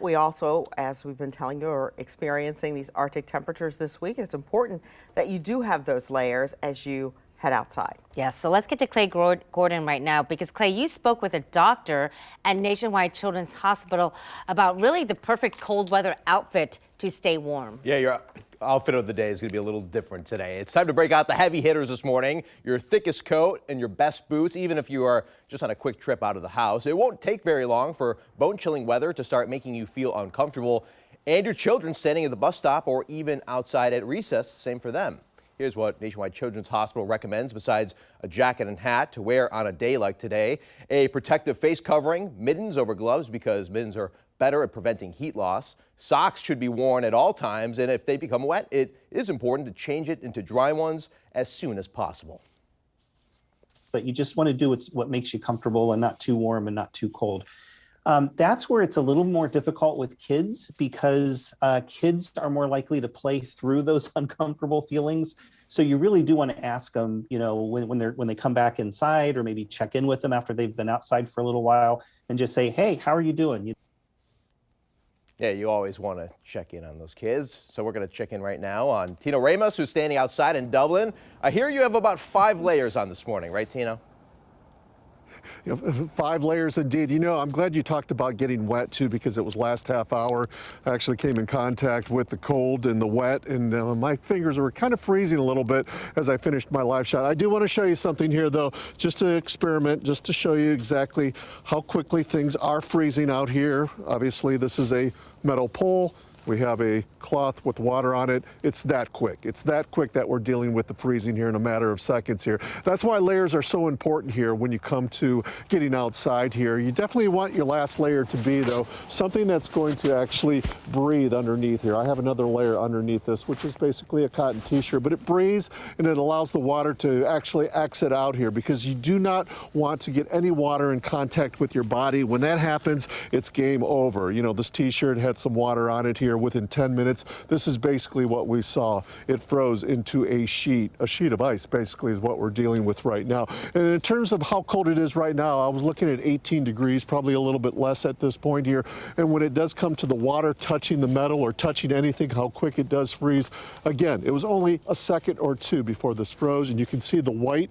we also, as we've been telling you, are experiencing these Arctic temperatures this week. And it's important that you do have those layers as you head outside. Yes, so let's get to Clay Gordon right now, because Clay, you spoke with a doctor at Nationwide Children's Hospital about really the perfect cold weather outfit to stay warm. Yeah, your outfit of the day is going to be a little different today. It's time to break out the heavy hitters this morning. Your thickest coat and your best boots, even if you are just on a quick trip out of the house. It won't take very long for bone-chilling weather to start making you feel uncomfortable, and your children standing at the bus stop or even outside at recess, same for them. Here's what Nationwide Children's Hospital recommends besides a jacket and hat to wear on a day like today. A protective face covering, mittens over gloves because mittens are better at preventing heat loss. Socks should be worn at all times, and if they become wet, it is important to change it into dry ones as soon as possible. But you just want to do what makes you comfortable and not too warm and not too cold. That's where it's a little more difficult with kids, because kids are more likely to play through those uncomfortable feelings. So you really do want to ask them, you know, when they come back inside, or maybe check in with them after they've been outside for a little while and just say, hey, how are you doing? Yeah, you always want to check in on those kids. So we're going to check in right now on Tino Ramos, who's standing outside in Dublin. I hear you have about 5 layers on this morning, right, Tino? 5 layers indeed. You know, I'm glad you talked about getting wet too, because it was last half hour. I actually came in contact with the cold and the wet, and my fingers were kind of freezing a little bit as I finished my live shot. I do want to show you something here though, just to experiment, just to show you exactly how quickly things are freezing out here. Obviously, this is a metal pole. We have a cloth with water on it. It's that quick. It's that quick that we're dealing with the freezing here in a matter of seconds here. That's why layers are so important here when you come to getting outside here. You definitely want your last layer to be, though, something that's going to actually breathe underneath here. I have another layer underneath this, which is basically a cotton t-shirt, but it breathes and it allows the water to actually exit out here, because you do not want to get any water in contact with your body. When that happens, it's game over. You know, this t-shirt had some water on it here. Within 10 minutes, this is basically what we saw. It froze into a sheet of ice, basically, is what we're dealing with right now. And in terms of how cold it is right now, I was looking at 18 degrees, probably a little bit less at this point here. And when it does come to the water touching the metal or touching anything, how quick it does freeze. Again, it was only a second or two before this froze, and you can see the white.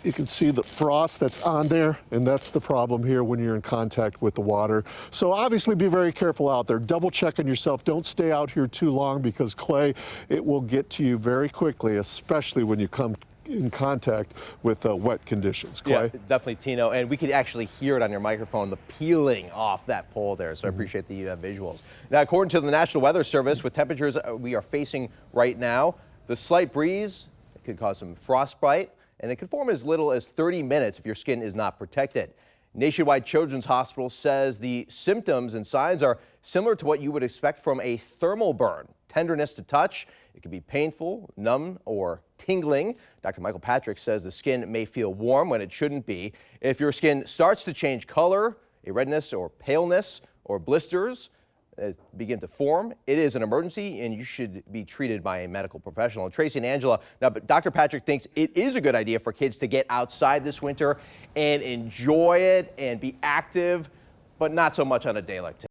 You can see the frost that's on there, and that's the problem here when you're in contact with the water. So obviously be very careful out there. Double check on yourself. Don't stay out here too long, because clay, it will get to you very quickly, especially when you come in contact with wet conditions. Clay? Yeah, definitely, Tino. And we could actually hear it on your microphone, the peeling off that pole there. So I appreciate the visuals. Now, according to the National Weather Service, with temperatures we are facing right now, the slight breeze could cause some frostbite, and it can form as little as 30 minutes if your skin is not protected. Nationwide Children's Hospital says the symptoms and signs are similar to what you would expect from a thermal burn. Tenderness to touch, it can be painful, numb, or tingling. Dr. Michael Patrick says the skin may feel warm when it shouldn't be. If your skin starts to change color, a redness or paleness, or blisters begin to form, it is an emergency and you should be treated by a medical professional. And Tracy and Angela, now, but Dr. Patrick thinks it is a good idea for kids to get outside this winter and enjoy it and be active, but not so much on a day like today.